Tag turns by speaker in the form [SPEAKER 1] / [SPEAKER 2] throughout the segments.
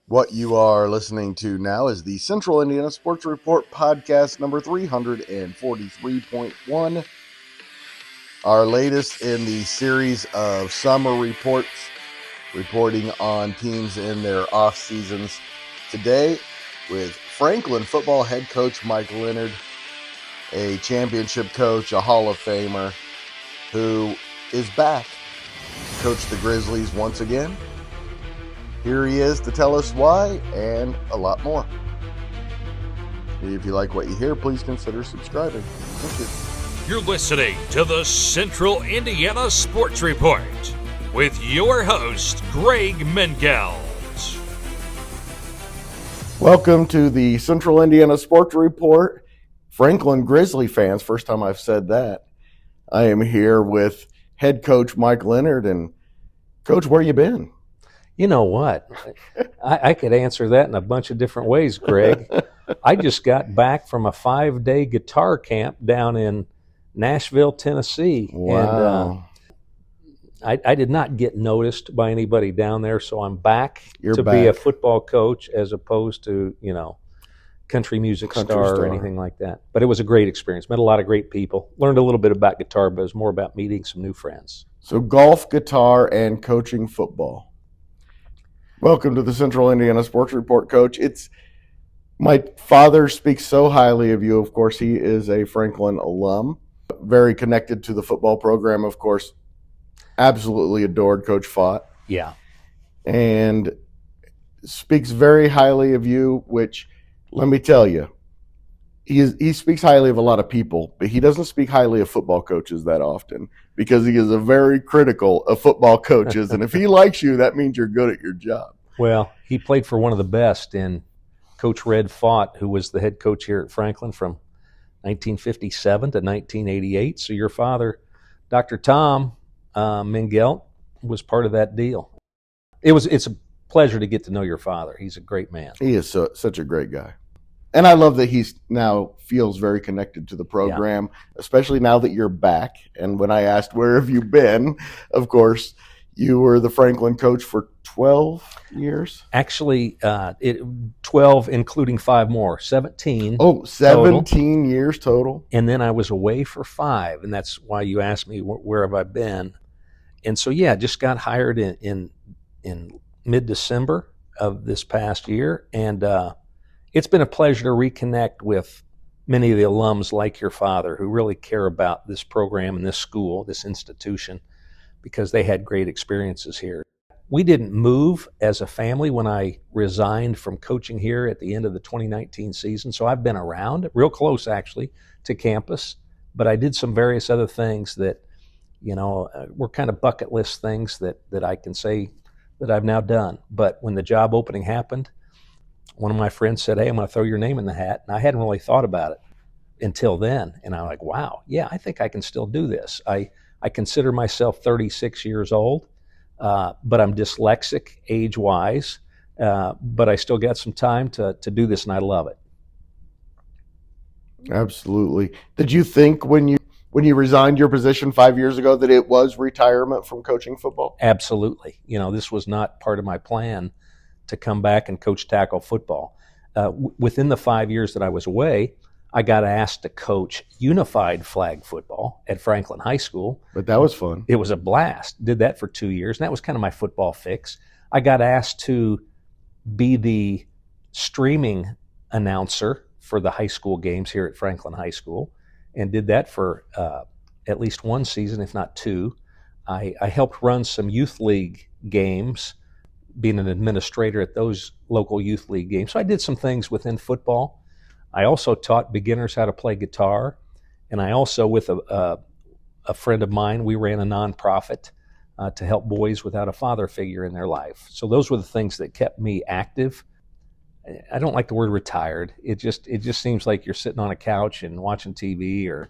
[SPEAKER 1] What you are listening to now is the Central Indiana Sports Report podcast number 343.1, our latest in the series of summer reports, reporting on teams in their off seasons. Today with Franklin football head coach Mike Leonard, a championship coach, a Hall of Famer, who is back to coach the Grizzlies once again. Here he is to tell us why and a lot more. If you like what you hear, please consider subscribing. Thank you.
[SPEAKER 2] You're listening to the Central Indiana Sports Report with your host, Greg Mengelt.
[SPEAKER 1] Welcome to the Central Indiana Sports Report. Franklin Grizzly fans, first time I've said that. I am here with head coach Mike Leonard. And Coach, where you been?
[SPEAKER 3] You know what? I could answer that in a bunch of different ways, Greg. I just got back from a 5-day guitar camp down in Nashville, Tennessee.
[SPEAKER 1] Wow.
[SPEAKER 3] And I did not get noticed by anybody down there, so I'm back be a football coach as opposed to, country music star or anything like that. But it was a great experience. Met a lot of great people. Learned a little bit about guitar, but it was more about meeting some new friends.
[SPEAKER 1] So golf, guitar, and coaching football. Welcome to the Central Indiana Sports Report, Coach. My father speaks so highly of you. Of course, he is a Franklin alum, very connected to the football program, of course. Absolutely adored Coach Fott.
[SPEAKER 3] Yeah.
[SPEAKER 1] And speaks very highly of you, which, let me tell you, he speaks highly of a lot of people, but he doesn't speak highly of football coaches that often because he is a very critical of football coaches. And if he likes you, that means you're good at your job.
[SPEAKER 3] Well, he played for one of the best in Coach Red Fott, who was the head coach here at Franklin from 1957 to 1988. So your father, Dr. Tom Mengelt, was part of that deal. It's a pleasure to get to know your father. He's a great man.
[SPEAKER 1] He is such a great guy. And I love that he now feels very connected to the program, especially now that you're back. And when I asked, where have you been? Of course, you were the Franklin coach for 12 years?
[SPEAKER 3] Actually, 12, including 5 more, 17.
[SPEAKER 1] Oh, 17 total. Years total.
[SPEAKER 3] And then I was away for 5, and that's why you asked me, where have I been? And so, just got hired in mid-December of this past year, and it's been a pleasure to reconnect with many of the alums like your father who really care about this program and this school, this institution, because they had great experiences here. We didn't move as a family when I resigned from coaching here at the end of the 2019 season, so I've been around, real close actually, to campus, but I did some various other things that, were kind of bucket list things that I can say that I've now done. But when the job opening happened, one of my friends said, hey, I'm going to throw your name in the hat. And I hadn't really thought about it until then. And I'm like, wow, I think I can still do this. I consider myself 36 years old, but I'm dyslexic age-wise, but I still got some time to do this, and I love it.
[SPEAKER 1] Absolutely. Did you think when you resigned your position 5 years ago that it was retirement from coaching football?
[SPEAKER 3] Absolutely. This was not part of my plan to come back and coach tackle football. Within the 5 years that I was away, I got asked to coach unified flag football at Franklin High School.
[SPEAKER 1] But that was fun.
[SPEAKER 3] It was a blast. Did that for 2 years, and that was kind of my football fix. I got asked to be the streaming announcer for the high school games here at Franklin High School, and did that for at least one season, if not 2. I helped run some youth league games, being an administrator at those local youth league games. So I did some things within football. I also taught beginners how to play guitar. And I also, with a friend of mine, we ran a nonprofit to help boys without a father figure in their life. So those were the things that kept me active. I don't like the word retired. It just seems like you're sitting on a couch and watching TV or,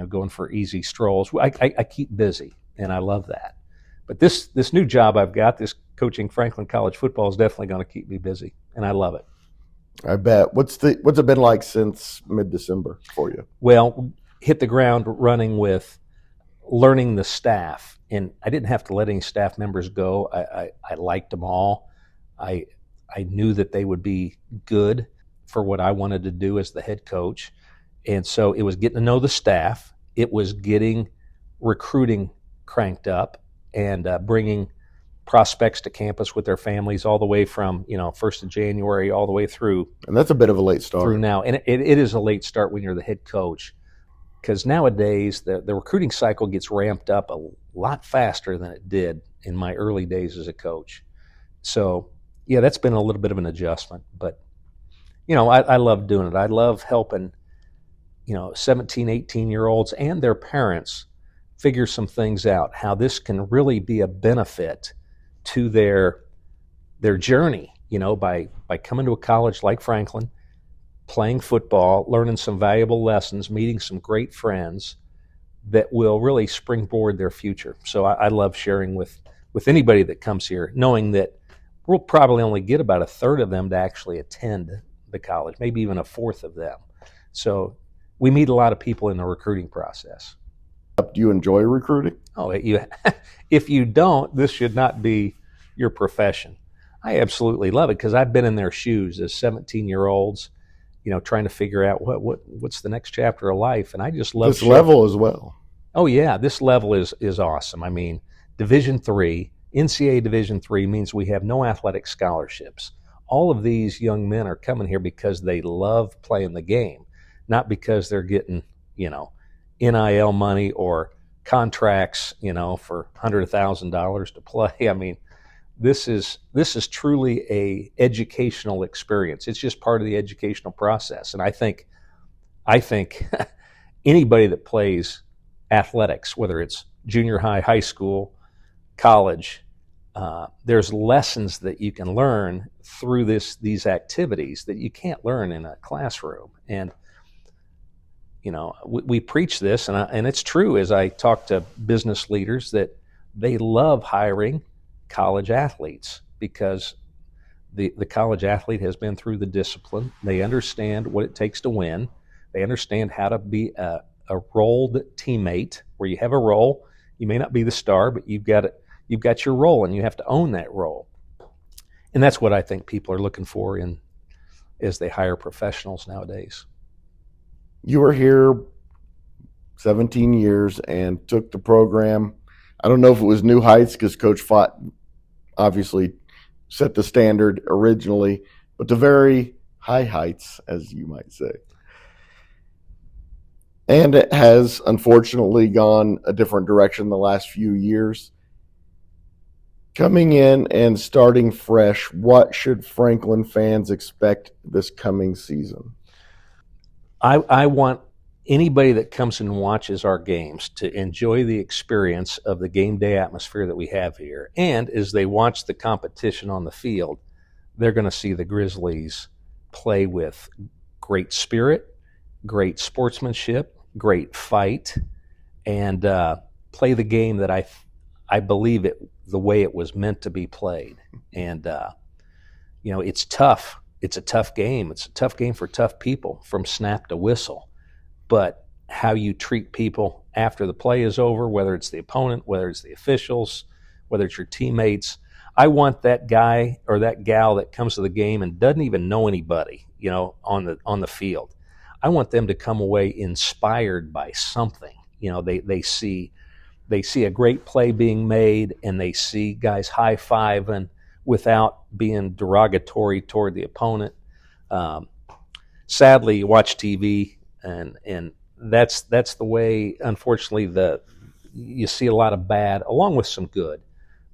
[SPEAKER 3] going for easy strolls. I keep busy, and I love that. But this new job I've got, this coaching Franklin College football, is definitely going to keep me busy, and I love it.
[SPEAKER 1] I bet. What's it been like since mid-December for you?
[SPEAKER 3] Well, hit the ground running with learning the staff, and I didn't have to let any staff members go. I liked them all. I I knew that they would be good for what I wanted to do as the head coach. And so it was getting to know the staff. It was getting recruiting cranked up and bringing prospects to campus with their families all the way from 1st of January all the way through.
[SPEAKER 1] And that's a bit of a late start.
[SPEAKER 3] Through now. And it is a late start when you're the head coach, because nowadays the recruiting cycle gets ramped up a lot faster than it did in my early days as a coach. So, yeah, that's been a little bit of an adjustment. But, I love doing it. I love helping, 17, 18-year-olds and their parents figure some things out, how this can really be a benefit to their journey, by coming to a college like Franklin, playing football, learning some valuable lessons, meeting some great friends that will really springboard their future. So I love sharing with anybody that comes here, knowing that we'll probably only get about a third of them to actually attend the college, maybe even a fourth of them. So we meet a lot of people in the recruiting process.
[SPEAKER 1] Do you enjoy recruiting?
[SPEAKER 3] Oh, if you don't, this should not be your profession. I absolutely love it, because I've been in their shoes as 17-year-olds, trying to figure out what's the next chapter of life, and I just love
[SPEAKER 1] this level as well.
[SPEAKER 3] Oh yeah, this level is awesome. I mean, Division III, NCAA Division III means we have no athletic scholarships. All of these young men are coming here because they love playing the game, not because they're getting, NIL money or contracts, for $100,000 to play. I mean, this is truly a educational experience. It's just part of the educational process. And I think anybody that plays athletics, whether it's junior high, high school, college, there's lessons that you can learn through these activities that you can't learn in a classroom. And we preach this, and it's true as I talk to business leaders, that they love hiring college athletes, because the college athlete has been through the discipline. They understand what it takes to win. They understand how to be a rolled teammate, where you have a role. You may not be the star, but you've got your role, and you have to own that role. And that's what I think people are looking for as they hire professionals nowadays.
[SPEAKER 1] You were here 17 years and took the program. I don't know if it was new heights, because Coach Fott obviously set the standard originally, but to very high heights, as you might say. And it has unfortunately gone a different direction the last few years. Coming in and starting fresh, what should Franklin fans expect this coming season?
[SPEAKER 3] I want anybody that comes and watches our games to enjoy the experience of the game day atmosphere that we have here. And as they watch the competition on the field, they're going to see the Grizzlies play with great spirit, great sportsmanship, great fight, and play the game that I believe the way it was meant to be played. And, it's tough. It's a tough game. It's a tough game for tough people from snap to whistle. But how you treat people after the play is over, whether it's the opponent, whether it's the officials, whether it's your teammates, I want that guy or that gal that comes to the game and doesn't even know anybody, on the field. I want them to come away inspired by something. They see a great play being made, and they see guys high-fiving without being derogatory toward the opponent. Sadly, you watch TV, and that's the way, unfortunately, you see a lot of bad along with some good.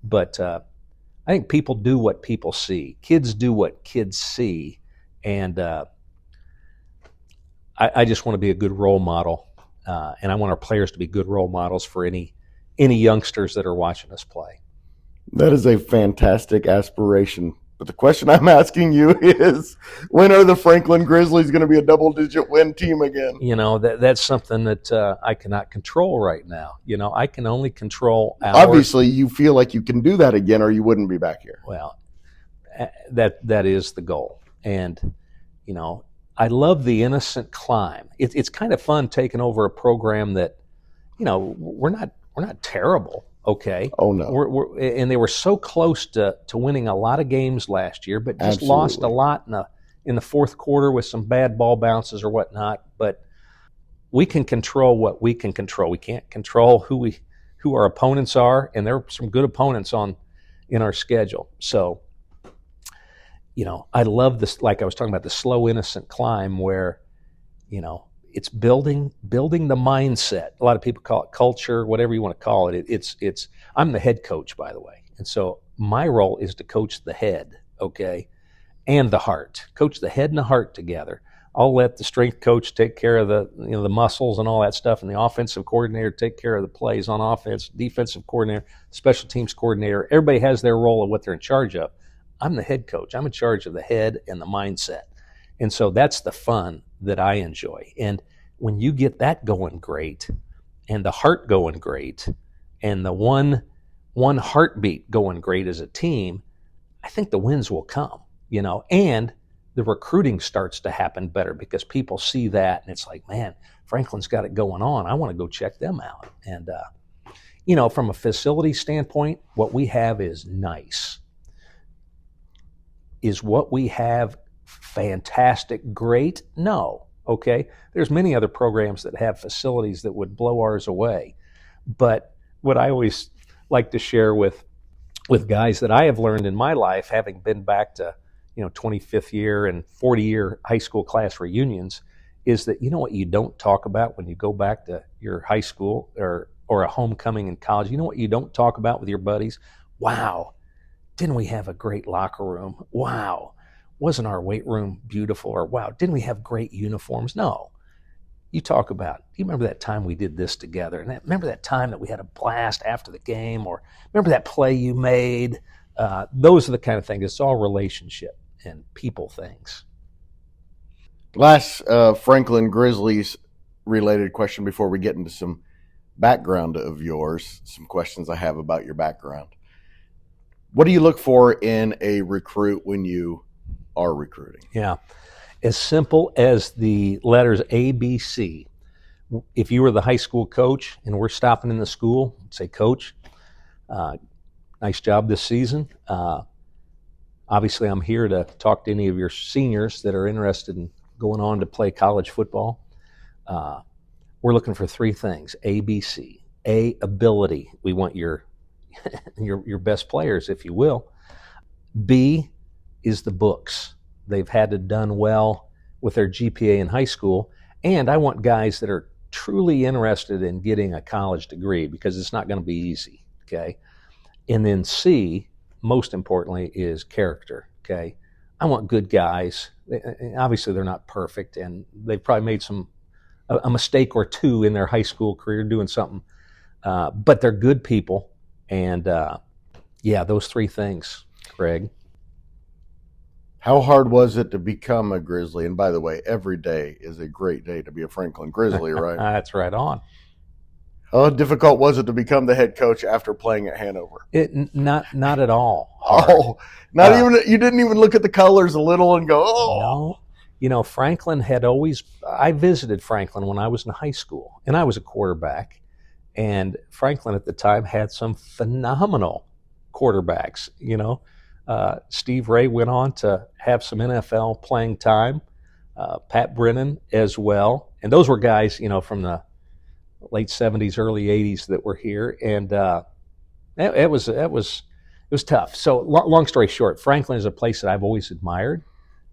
[SPEAKER 3] But I think people do what people see. Kids do what kids see, and I just want to be a good role model, and I want our players to be good role models for any youngsters that are watching us play.
[SPEAKER 1] That is a fantastic aspiration. But the question I'm asking you is, when are the Franklin Grizzlies going to be a double-digit win team again?
[SPEAKER 3] That's something that I cannot control right now. I can only control
[SPEAKER 1] Obviously, you feel like you can do that again, or you wouldn't be back here.
[SPEAKER 3] Well, that is the goal. And, I love the innocent climb. It's kind of fun taking over a program that, we're not terrible. Okay.
[SPEAKER 1] Oh, no.
[SPEAKER 3] And they were so close to winning a lot of games last year, but just lost a lot in the fourth quarter with some bad ball bounces or whatnot. But we can control what we can control. We can't control who our opponents are, and there are some good opponents in our schedule. So, I love this, like I was talking about, the slow, innocent climb where, it's building the mindset. A lot of people call it culture, whatever you want to call it. It's I'm the head coach, by the way. And so my role is to coach the head, okay, and the heart. Coach the head and the heart together. I'll let the strength coach take care of the muscles and all that stuff, and the offensive coordinator take care of the plays on offense, defensive coordinator, special teams coordinator. Everybody has their role of what they're in charge of. I'm the head coach. I'm in charge of the head and the mindset. And so that's the fun that I enjoy. And when you get that going great, and the heart going great, and the one heartbeat going great as a team, I think the wins will come, and the recruiting starts to happen better because people see that and it's like, man, Franklin's got it going on. I want to go check them out. And, from a facility standpoint, what we have is nice. Is what we have fantastic, great? No. Okay. There's many other programs that have facilities that would blow ours away. But what I always like to share with guys that I have learned in my life, having been back to 25th year and 40-year high school class reunions, is that what you don't talk about when you go back to your high school or a homecoming in college. You know what you don't talk about with your buddies? Wow, didn't we have a great locker room? Wow, wasn't our weight room beautiful? Or wow, didn't we have great uniforms? No. You talk about, do you remember that time we did this together? And remember that time that we had a blast after the game? Or remember that play you made? Those are the kind of things. It's all relationship and people things.
[SPEAKER 1] Last Franklin Grizzlies related question before we get into some background of yours, some questions I have about your background. What do you look for in a recruit when you are recruiting?
[SPEAKER 3] Yeah, as simple as the letters A, B, C. If you were the high school coach and we're stopping in the school, say, Coach, nice job this season. Obviously, I'm here to talk to any of your seniors that are interested in going on to play college football. We're looking for three things: A, B, C. A, ability. We want your best players, if you will. B is the books. They've had to done well with their GPA in high school. And I want guys that are truly interested in getting a college degree, because it's not going to be easy, okay? And then C, most importantly, is character, okay? I want good guys. Obviously, they're not perfect, and they've probably made a mistake or two in their high school career doing something, but they're good people. And those three things, Craig.
[SPEAKER 1] How hard was it to become a Grizzly? And by the way, every day is a great day to be a Franklin Grizzly, right?
[SPEAKER 3] That's right on.
[SPEAKER 1] How difficult was it to become the head coach after playing at Hanover?
[SPEAKER 3] Not at all hard.
[SPEAKER 1] Oh, you didn't even look at the colors a little and go, oh.
[SPEAKER 3] No. Franklin I visited Franklin when I was in high school, and I was a quarterback. And Franklin at the time had some phenomenal quarterbacks, Steve Ray went on to have some NFL playing time, Pat Brennan as well. And those were guys, from the late 70s, early 80s that were here. And it was tough. So long story short, Franklin is a place that I've always admired.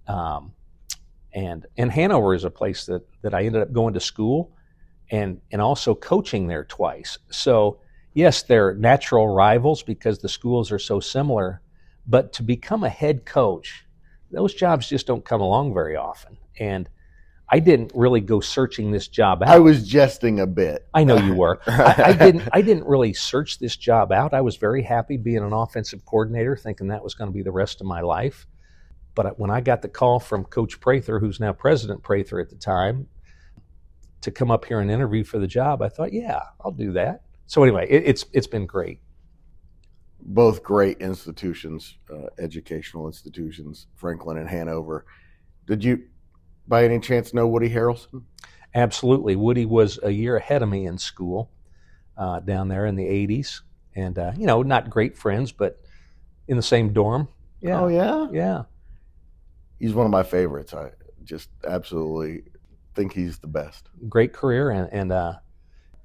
[SPEAKER 3] And Hanover is a place that I ended up going to school and also coaching there twice. So yes, they're natural rivals because the schools are so similar. But to become a head coach, those jobs just don't come along very often. And I didn't really go searching this job out.
[SPEAKER 1] I was jesting a bit.
[SPEAKER 3] I know you were. I didn't really search this job out. I was very happy being an offensive coordinator, thinking that was going to be the rest of my life. But when I got the call from Coach Prather, who's now President Prather at the time, to come up here and interview for the job, I thought, yeah, I'll do that. So anyway, it's been great.
[SPEAKER 1] Both great institutions, educational institutions, Franklin and Hanover. Did you, by any chance, know Woody Harrelson?
[SPEAKER 3] Absolutely. Woody was a year ahead of me in school down there in the 80s. and not great friends, but in the same dorm. Yeah.
[SPEAKER 1] Oh, yeah?
[SPEAKER 3] Yeah.
[SPEAKER 1] He's one of my favorites. I just absolutely think he's the best.
[SPEAKER 3] Great career and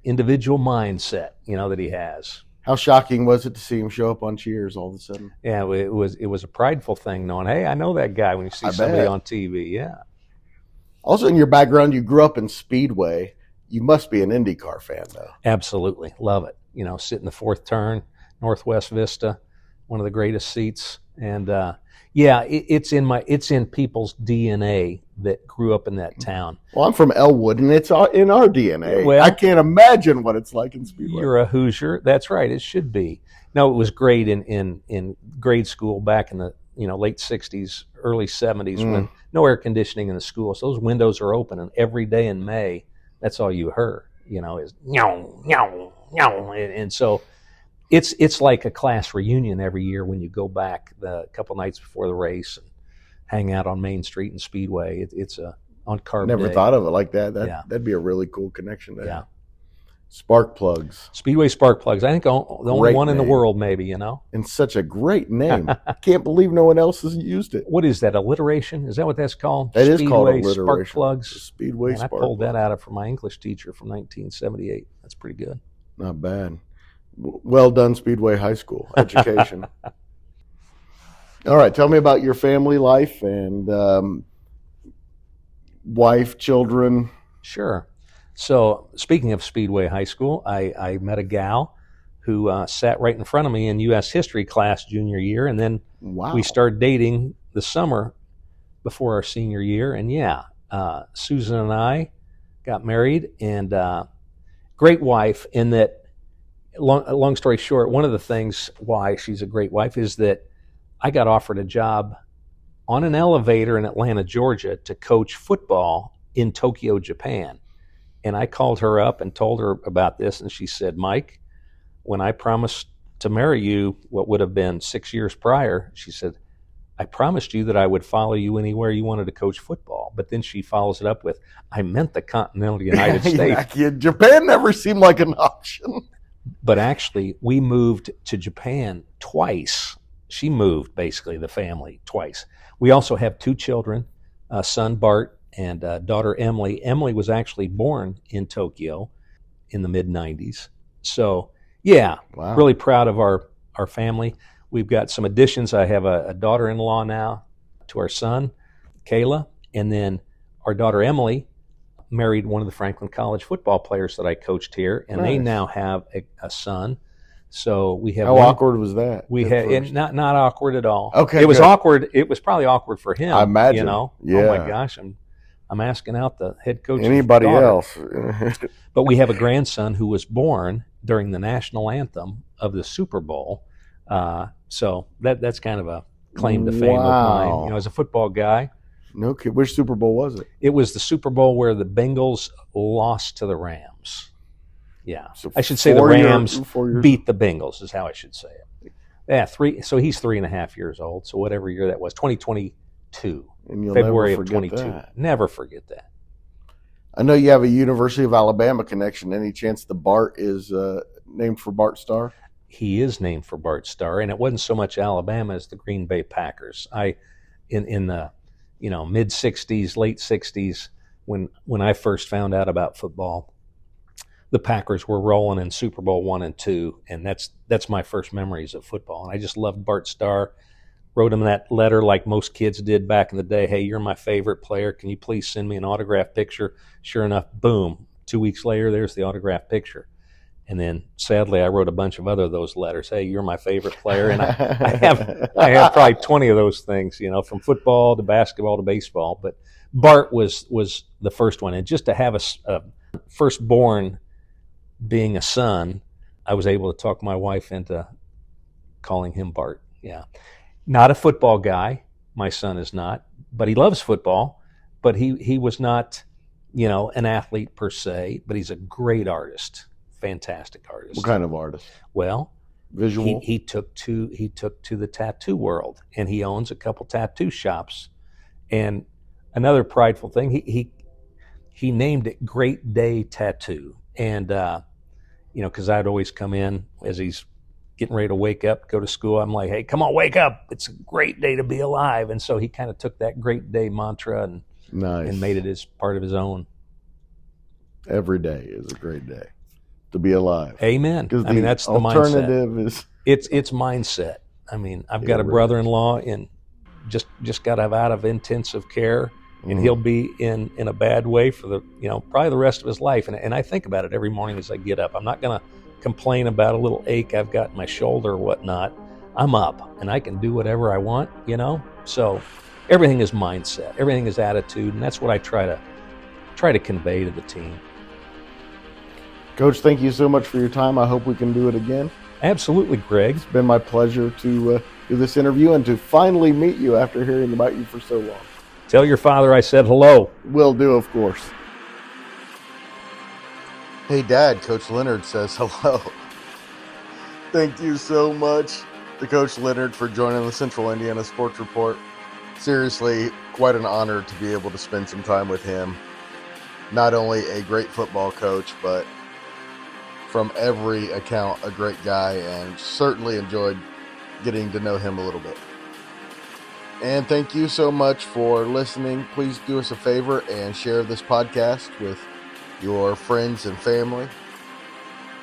[SPEAKER 3] individual mindset, that he has.
[SPEAKER 1] How shocking was it to see him show up on Cheers all of a sudden?
[SPEAKER 3] Yeah, it was a prideful thing knowing, hey, I know that guy when you see somebody on TV. Yeah.
[SPEAKER 1] Also, in your background, you grew up in Speedway. You must be an IndyCar fan, though.
[SPEAKER 3] Absolutely. Love it. Sit in the fourth turn, Northwest Vista, one of the greatest seats. And it's in people's DNA that grew up in that town.
[SPEAKER 1] Well, I'm from Elwood, and it's in our DNA.
[SPEAKER 3] Well,
[SPEAKER 1] I can't imagine what it's like in Speedway.
[SPEAKER 3] You're a Hoosier. That's right. It should be. No, it was great in grade school back in the late 60s, early 70s when no air conditioning in the school. So those windows are open, and every day in May, that's all you heard, is meow, meow, meow. And so it's like a class reunion every year when you go back the couple nights before the race and hang out on Main Street and Speedway. It's on Carb
[SPEAKER 1] Never
[SPEAKER 3] Day.
[SPEAKER 1] thought of it like that. That'd be a really cool connection there.
[SPEAKER 3] Yeah.
[SPEAKER 1] Spark plugs.
[SPEAKER 3] Speedway spark plugs. I think the only one in the world, maybe,
[SPEAKER 1] And such a great name. Can't believe no one else has used it.
[SPEAKER 3] What is that, alliteration? Is that what that's called?
[SPEAKER 1] That is called alliteration.
[SPEAKER 3] Spark plugs.
[SPEAKER 1] Speedway spark plugs.
[SPEAKER 3] I pulled that out from my English teacher from 1978. That's pretty good.
[SPEAKER 1] Not bad. Well done, Speedway High School education. All right, tell me about your family life and wife, children.
[SPEAKER 3] Sure. So speaking of Speedway High School, I met a gal who sat right in front of me in U.S. history class junior year, and then we started dating the summer before our senior year. And Susan and I got married, and great wife in that, long story short, one of the things why she's a great wife is that I got offered a job on an elevator in Atlanta, Georgia, to coach football in Tokyo, Japan. And I called her up and told her about this, and she said, Mike, when I promised to marry you, what would have been 6 years prior, she said, I promised you that I would follow you anywhere you wanted to coach football. But then she follows it up with, I meant the continental United States.
[SPEAKER 1] Japan never seemed like an option.
[SPEAKER 3] But actually, we moved to Japan twice. She moved, basically, the family, twice. We also have 2 children, son Bart and daughter Emily. Emily was actually born in Tokyo in the mid-'90s. So, really proud of our family. We've got some additions. I have a daughter-in-law now to our son, Kayla, and then our daughter Emily married one of the Franklin College football players that I coached here, and they now have a son. So we have.
[SPEAKER 1] How awkward was that?
[SPEAKER 3] We had not awkward at all.
[SPEAKER 1] Okay,
[SPEAKER 3] it was awkward. It was probably awkward for him.
[SPEAKER 1] I imagine.
[SPEAKER 3] Yeah. Oh my gosh, I'm asking out the head coach.
[SPEAKER 1] Anybody else?
[SPEAKER 3] But we have a grandson who was born during the national anthem of the Super Bowl. So that's kind of a claim to fame of mine. As a football guy.
[SPEAKER 1] No kid. Which Super Bowl was it?
[SPEAKER 3] It was the Super Bowl where the Bengals lost to the Rams. Yeah, so I should say the Rams beat the Bengals is how I should say it. Yeah, 3. So he's 3.5 years old. So whatever year that was, 2022,
[SPEAKER 1] and
[SPEAKER 3] February of 22. Never forget that.
[SPEAKER 1] I know you have a University of Alabama connection. Any chance the Bart is named for Bart Starr?
[SPEAKER 3] He is named for Bart Starr, and it wasn't so much Alabama as the Green Bay Packers. In the mid 60s, late 60s, when I first found out about football, the Packers were rolling in Super Bowl 1 and 2, and that's my first memories of football. And I just loved Bart Starr. Wrote him that letter like most kids did back in the day. Hey, you're my favorite player. Can you please send me an autographed picture? Sure enough, boom. 2 weeks later, there's the autographed picture. And then, sadly, I wrote a bunch of other of those letters. Hey, you're my favorite player. And I have probably 20 of those things, from football to basketball to baseball. But Bart was the first one. And just to have a firstborn being a son, I was able to talk my wife into calling him Bart. Yeah. Not a football guy. My son is not. But he loves football. But he was not, an athlete per se. But he's a great artist. Fantastic artist.
[SPEAKER 1] What kind of artist?
[SPEAKER 3] Well,
[SPEAKER 1] visual.
[SPEAKER 3] He took to the tattoo world, and he owns a couple tattoo shops. And another prideful thing, he named it Great Day Tattoo, and because I'd always come in as he's getting ready to wake up, go to school, I'm like, hey, come on, wake up. It's a great day to be alive. And so he kind of took that great day mantra and made it as part of his own.
[SPEAKER 1] Every day is a great day to be alive.
[SPEAKER 3] Amen. I mean, that's the
[SPEAKER 1] alternative
[SPEAKER 3] mindset. It's mindset. I mean, I've got a brother-in-law and just got out of intensive care, and he'll be in a bad way for the, probably the rest of his life. And I think about it every morning as I get up. I'm not going to complain about a little ache I've got in my shoulder or whatnot. I'm up and I can do whatever I want, So everything is mindset. Everything is attitude. And that's what I try to convey to the team.
[SPEAKER 1] Coach, thank you so much for your time. I hope we can do it again.
[SPEAKER 3] Absolutely, Greg.
[SPEAKER 1] It's been my pleasure to do this interview and to finally meet you after hearing about you for so long.
[SPEAKER 3] Tell your father I said hello.
[SPEAKER 1] Will do, of course. Hey, Dad, Coach Leonard says hello. Thank you so much to Coach Leonard for joining the Central Indiana Sports Report. Seriously, quite an honor to be able to spend some time with him. Not only a great football coach, but from every account, a great guy, and certainly enjoyed getting to know him a little bit. And thank you so much for listening. Please do us a favor and share this podcast with your friends and family,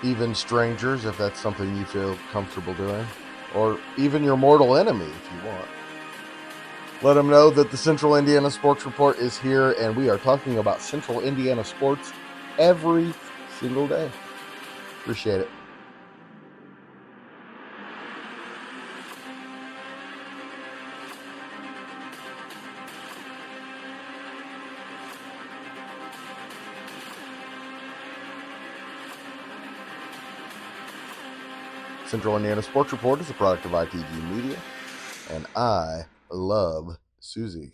[SPEAKER 1] even strangers, if that's something you feel comfortable doing, or even your mortal enemy if you want. Let them know that the Central Indiana Sports Report is here, and we are talking about Central Indiana sports every single day. Appreciate it. Central Indiana Sports Report is a product of ITG Media, and I love Susie.